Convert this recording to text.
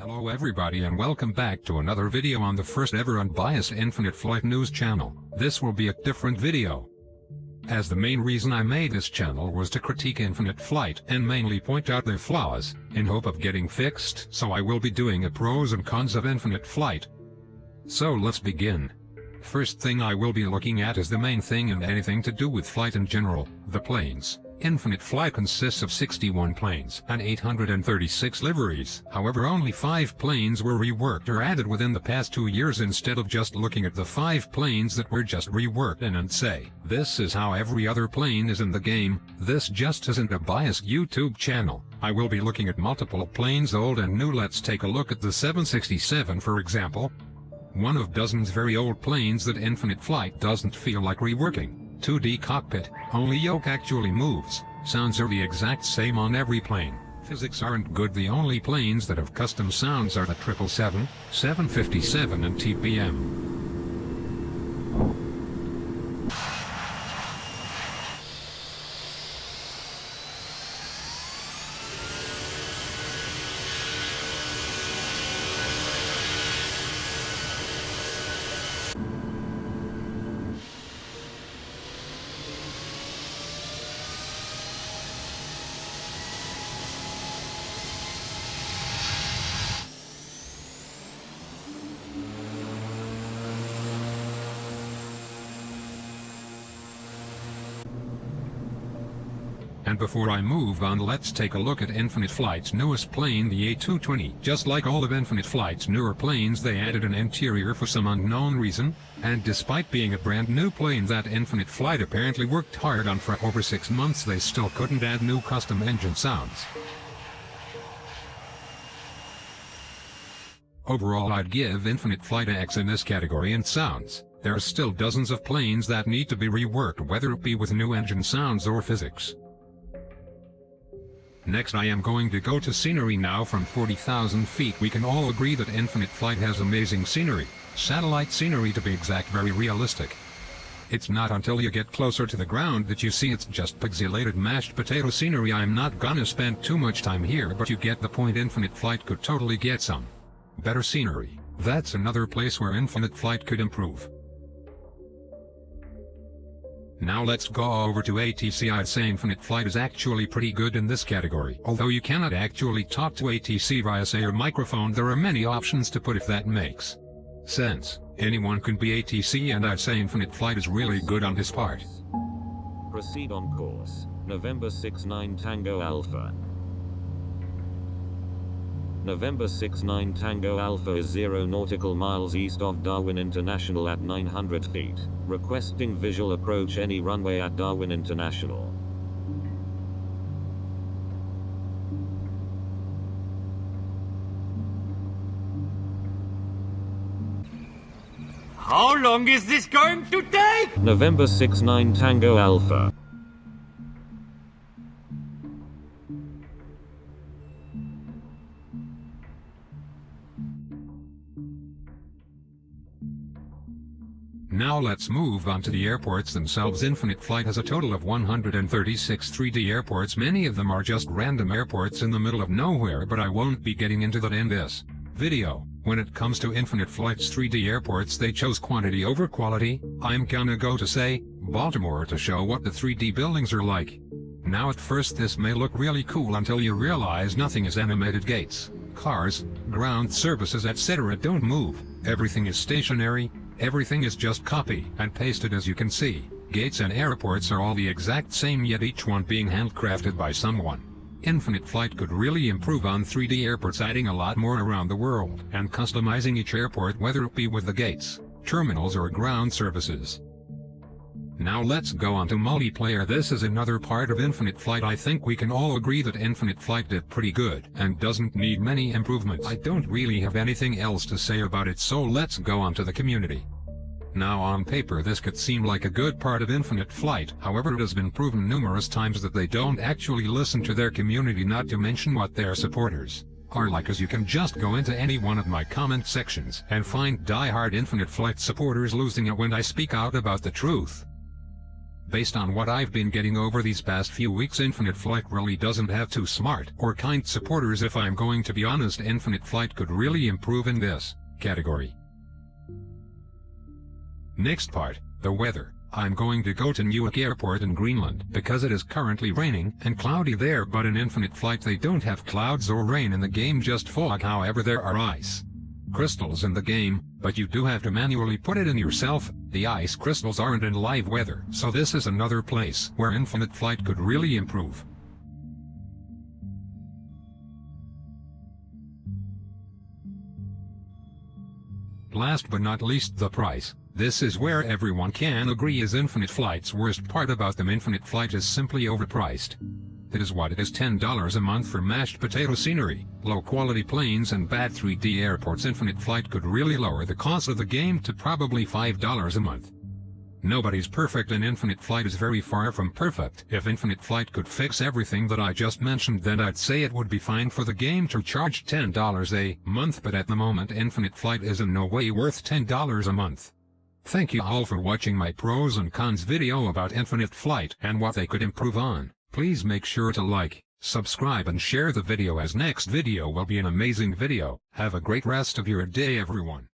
Hello everybody and welcome back to another video on the first ever unbiased Infinite Flight news channel. This will be a different video, as the main reason I made this channel was to critique Infinite Flight and mainly point out their flaws, in hope of getting fixed, so I will be doing a pros and cons of Infinite Flight. So let's begin. First thing I will be looking at is the main thing and anything to do with flight in general, the planes. Infinite Flight consists of 61 planes and 836 liveries. However, only 5 planes were reworked or added within the past 2 years instead of just looking at the 5 planes that were just reworked and say, this is how every other plane is in the game. This just isn't a biased YouTube channel. I will be looking at multiple planes, old and new. Let's take a look at the 767 for example. One of dozens very old planes that Infinite Flight doesn't feel like reworking. 2D cockpit, only yoke actually moves. Sounds are the exact same on every plane. Physics aren't good. The only planes that have custom sounds are the 777, 757 and TPM. And before I move on, let's take a look at Infinite Flight's newest plane, the A220. Just like all of Infinite Flight's newer planes, they added an interior for some unknown reason, and despite being a brand new plane that Infinite Flight apparently worked hard on for over 6 months, they still couldn't add new custom engine sounds. Overall, I'd give Infinite Flight an X in this category in sounds. There are still dozens of planes that need to be reworked, whether it be with new engine sounds or physics. Next I am going to go to scenery now. From 40,000 feet we can all agree that Infinite Flight has amazing scenery. Satellite scenery to be exact, very realistic. It's not until you get closer to the ground that you see it's just pixelated mashed potato scenery. I'm not gonna spend too much time here, but you get the point. Infinite Flight could totally get some better scenery. That's another place where Infinite Flight could improve. Now let's go over to ATC. I'd say Infinite Flight is actually pretty good in this category. Although you cannot actually talk to ATC via say your microphone, there are many options to put if that makes sense. Anyone can be ATC, and I'd say Infinite Flight is really good on his part. Proceed on course. November 69 Tango Alpha. November 69 Tango Alpha is 0 nautical miles east of Darwin International at 900 feet. Requesting visual approach any runway at Darwin International. How long is this going to take? November 69 Tango Alpha. Now let's move on to the airports themselves. Infinite Flight has a total of 136 3D airports. Many of them are just random airports in the middle of nowhere, but I won't be getting into that in this video. When it comes to Infinite Flight's 3D airports, they chose quantity over quality. I'm gonna go to say Baltimore to show what the 3D buildings are like. Now at first this may look really cool until you realize nothing is animated. Gates, cars, ground services etc. don't move. Everything is stationary. Everything is just copy and pasted. As you can see, gates and airports are all the exact same, yet each one being handcrafted by someone. Infinite Flight could really improve on 3D airports, adding a lot more around the world and customizing each airport, whether it be with the gates, terminals or ground services. Now let's go on to multiplayer. This is another part of Infinite Flight. I think we can all agree that Infinite Flight did pretty good and doesn't need many improvements. I don't really have anything else to say about it, so let's go on to the community. Now on paper this could seem like a good part of Infinite Flight, however it has been proven numerous times that they don't actually listen to their community, not to mention what their supporters are like, as you can just go into any one of my comment sections and find die-hard Infinite Flight supporters losing it when I speak out about the truth. Based on what I've been getting over these past few weeks, Infinite Flight really doesn't have too smart or kind supporters. If I'm going to be honest, Infinite Flight could really improve in this category. Next part, the weather. I'm going to go to Newark Airport in Greenland because it is currently raining and cloudy there, but in Infinite Flight they don't have clouds or rain in the game, just fog. However, there are ice crystals in the game, but you do have to manually put it in yourself. The ice crystals aren't in live weather, so this is another place where Infinite Flight could really improve. Last but not least, the price. This is where everyone can agree is Infinite Flight's worst part about them. Infinite Flight is simply overpriced. It is what it is, $10 a month for mashed potato scenery, low-quality planes and bad 3D airports. Infinite Flight could really lower the cost of the game to probably $5 a month. Nobody's perfect and Infinite Flight is very far from perfect. If Infinite Flight could fix everything that I just mentioned, then I'd say it would be fine for the game to charge $10 a month, but at the moment Infinite Flight is in no way worth $10 a month. Thank you all for watching my pros and cons video about Infinite Flight and what they could improve on. Please make sure to like, subscribe and share the video, as next video will be an amazing video. Have a great rest of your day, everyone.